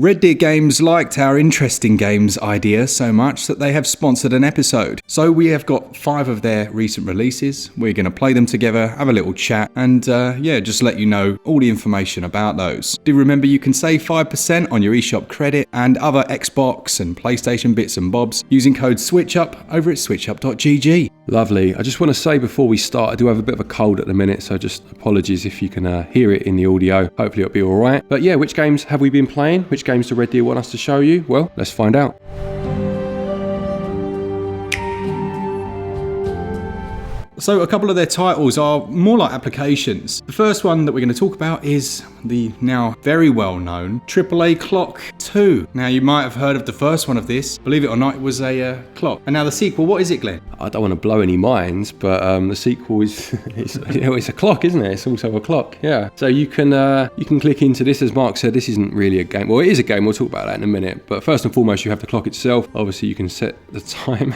Red Deer Games liked our interesting games idea so much that they have sponsored an episode. So we have got 5 of their recent releases. We're going to play them together, have a little chat, and just let you know all the information about those. Do remember you can save 5% on your Eshop credit and other Xbox and PlayStation bits and bobs using code SwitchUp over at switchup.gg. Lovely. I just want to say before we start, I do have a bit of a cold at the minute, so just apologies if you can hear it in the audio. Hopefully it'll be all right. But yeah, which games have we been playing? Which games do Red Deer want us to show you? Well, let's find out. So a couple of their titles are more like applications. The first one that we're going to talk about is the now very well known AAA Clock 2. Now you might have heard of the first one of this. Believe it or not, it was a clock. And now the sequel, what is it, Glenn? I don't want to blow any minds, but the sequel is it's a clock, isn't it? It's also a clock, yeah. So you can click into this. As Mark said, this isn't really a game. Well, it is a game. We'll talk about that in a minute. But first and foremost, you have the clock itself. Obviously, you can set the time.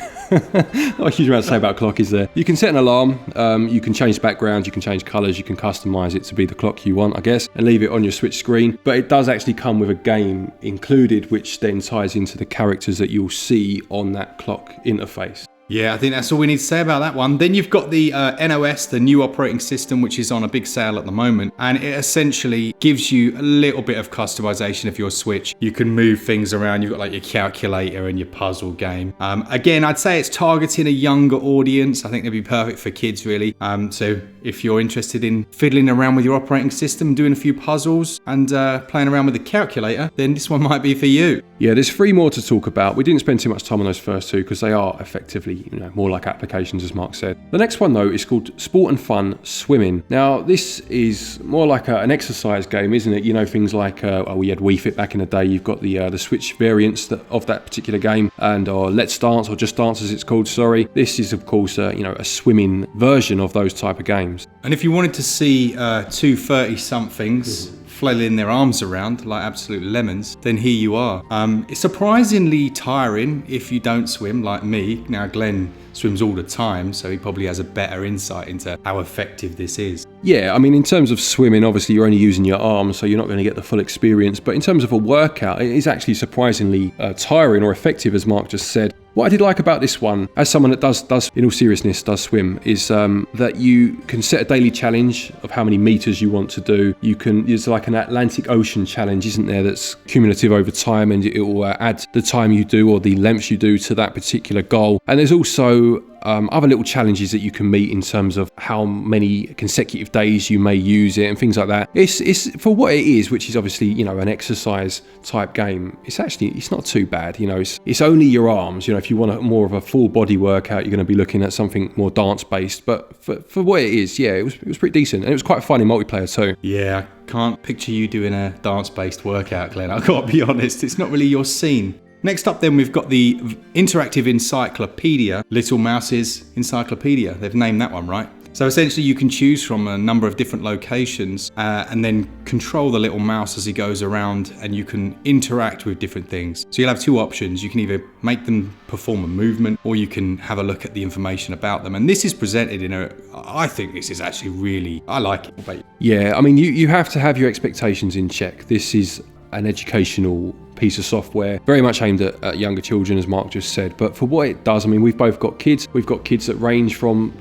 Not a huge amount to say about clock, is there? You can set an alarm. You can change backgrounds, you can change colours, you can customise it to be the clock you want, I guess, and leave it on your Switch screen. But it does actually come with a game included, which then ties into the characters that you'll see on that clock interface. Yeah, I think that's all we need to say about that one. Then you've got the NOS, the new operating system, which is on a big sale at the moment. And it essentially gives you a little bit of customization of your Switch. You can move things around. You've got like your calculator and your puzzle game. Again, I'd say it's targeting a younger audience. I think it'd be perfect for kids, really. So if you're interested in fiddling around with your operating system, doing a few puzzles and playing around with the calculator, then this one might be for you. Yeah, there's 3 more to talk about. We didn't spend too much time on those first 2 because they are effectively more like applications, as Mark said. The next one, though, is called Sport and Fun Swimming. Now, this is more like an exercise game, isn't it? You know, things like, we had Wii Fit back in the day. You've got the Switch variants of that particular game, or Let's Dance, or Just Dance as it's called, sorry. This is, of course, a swimming version of those type of games. And if you wanted to see 2 30-somethings flailing their arms around like absolute lemons, then here you are. It's surprisingly tiring if you don't swim like me. Now Glenn swims all the time, so he probably has a better insight into how effective this is. Yeah, I mean, in terms of swimming, obviously you're only using your arms, so you're not going to get the full experience. But in terms of a workout, it is actually surprisingly tiring or effective, as Mark just said. What I did like about this one, as someone that does in all seriousness, does swim, is that you can set a daily challenge of how many meters you want to do. There's like an Atlantic Ocean challenge, isn't there, that's cumulative over time, and it will add the time you do or the lengths you do to that particular goal. And there's also other little challenges that you can meet in terms of how many consecutive days you may use it and things like that. It's for what it is, which is obviously an exercise type game. It's not too bad. It's only your arms. If you want more of a full body workout, you're going to be looking at something more dance based. But for what it is, yeah, it was pretty decent, and it was quite fun in multiplayer too. Yeah, I can't picture you doing a dance based workout, Glenn. I've got to be honest, it's not really your scene. Next up then, we've got the interactive encyclopedia, Little Mouse's Encyclopedia. They've named that one right. So essentially you can choose from a number of different locations and then control the little mouse as he goes around, and you can interact with different things. So you'll have 2 options. You can either make them perform a movement, or you can have a look at the information about them. And this is presented I think this is actually really, I like it. Yeah, I mean, you have to have your expectations in check. This is an educational piece of software, very much aimed at younger children, as Mark just said. But for what it does, I mean, we've both got kids. We've got kids that range from,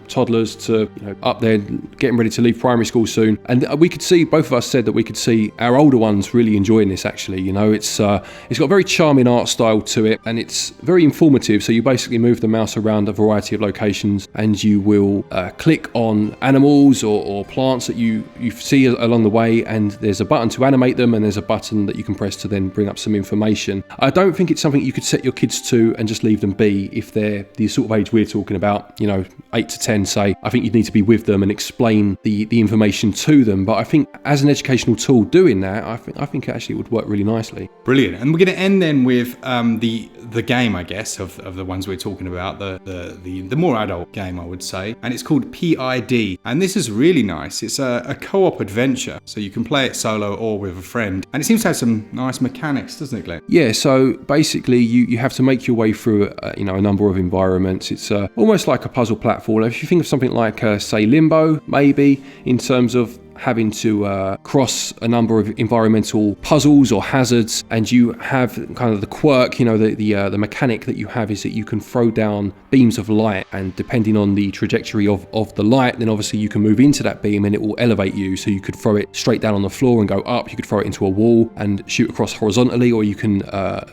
toddlers to, up there getting ready to leave primary school soon. And we could see, both of us said that we could see our older ones really enjoying this, actually. It's got a very charming art style to it, and it's very informative. So you basically move the mouse around a variety of locations, and you will click on animals or plants that you see along the way, and there's a button to animate them, and there's a button that you can press to then bring up some information. I don't think it's something you could set your kids to and just leave them be if they're the sort of age we're talking about, 8 to 10, say. I think you'd need to be with them and explain the information to them. But I think as an educational tool doing that, I think actually it would work really nicely. Brilliant. And we're going to end then with the game, I guess, of the ones we're talking about, the more adult game, I would say. And it's called PID. And this is really nice. It's a co-op adventure, so you can play it solo or with a friend. And it seems to have some nice mechanics, doesn't it, Glenn? Yeah, so basically you have to make your way through a number of environments. It's almost like a puzzle platform. If you think of something like say Limbo, maybe, in terms of having to cross a number of environmental puzzles or hazards, and you have kind of the quirk, the mechanic that you have is that you can throw down beams of light, and depending on the trajectory of the light, then obviously you can move into that beam and it will elevate you. So you could throw it straight down on the floor and go up, you could throw it into a wall and shoot across horizontally, or you can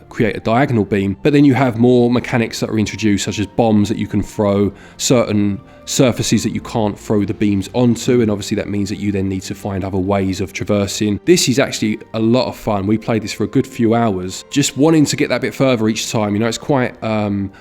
create a diagonal beam. But then you have more mechanics that are introduced, such as bombs that you can throw, certain surfaces that you can't throw the beams onto, and obviously that means that you then need to find other ways of traversing. This is actually a lot of fun. We played this for a good few hours, just wanting to get that bit further each time. It's quite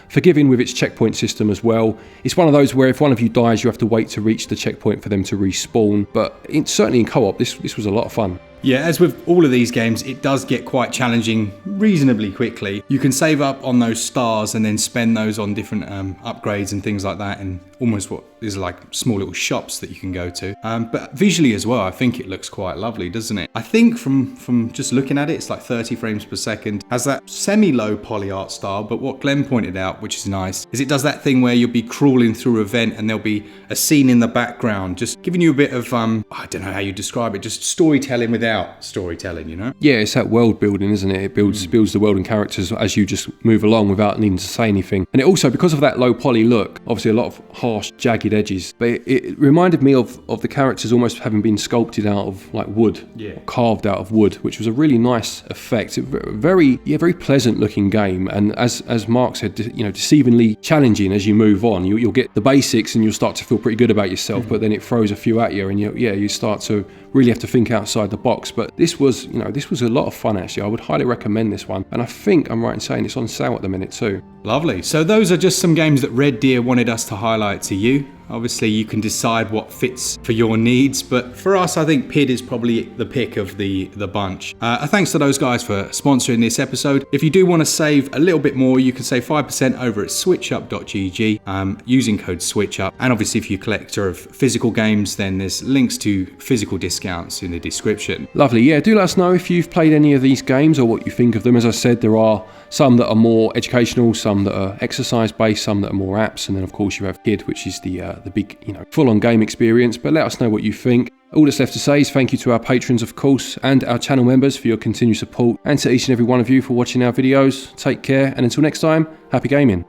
forgiving with its checkpoint system as well. It's one of those where if one of you dies, you have to wait to reach the checkpoint for them to respawn, but certainly in co-op, this was a lot of fun. Yeah, as with all of these games, it does get quite challenging reasonably quickly. You can save up on those stars and then spend those on different upgrades and things like that, and almost what is like small little shops that you can go to. But visually as well, I think it looks quite lovely, doesn't it? I think from just looking at it, it's like 30 frames per second. Has that semi-low poly art style, but what Glen pointed out, which is nice, is it does that thing where you'll be crawling through a vent and there'll be a scene in the background, just giving you a bit of, I don't know how you describe it, just storytelling without storytelling, Yeah, it's that world building, isn't it? It builds the world and characters as you just move along without needing to say anything. And it also, because of that low poly look, obviously a lot of harsh, jagged edges, but it reminded me of the characters almost having been sculpted out of like wood, or carved out of wood, which was a really nice effect. Very pleasant looking game, and as Mark said, deceivingly challenging as you move on. You'll get the basics and you'll start to feel pretty good about yourself, but then it throws a few at you, and you start to really have to think outside the box. But this was a lot of fun actually. I would highly recommend this one, and I think I'm right in saying it's on sale at the minute too. Lovely. So those are just some games that Red Deer wanted us to highlight to you. Obviously, you can decide what fits for your needs, but for us, I think PID is probably the pick of the bunch. Thanks to those guys for sponsoring this episode. If you do want to save a little bit more, you can save 5% over at switchup.gg using code SwitchUp. And obviously, if you're a collector of physical games, then there's links to physical discounts in the description. Lovely. Yeah, do let us know if you've played any of these games or what you think of them. As I said, there are some that are more educational, some that are exercise-based, some that are more apps, and then of course you have PID, which is the big, full-on game experience. But let us know what you think. All that's left to say is thank you to our patrons, of course, and our channel members for your continued support, and to each and every one of you for watching our videos. Take care, and until next time, happy gaming.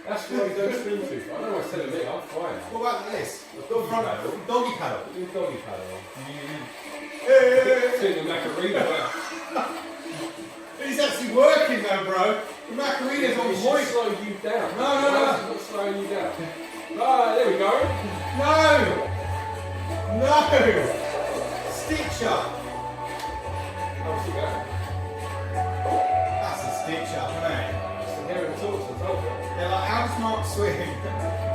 That's why you don't swim too far. I know what's telling me, I'm fine. What about this? Doggy paddle? Doggy paddle? Do a doggy paddle. Doing the Macarena. It's actually working though, bro. The Macarena's on point. Slow you down. No. It's not slowing you down. Ah, there we go. No. Stitch up. How's it going? That's a stitch up, isn't it? It's the hair and the torso, I told you. Yeah, like how does Mark swim?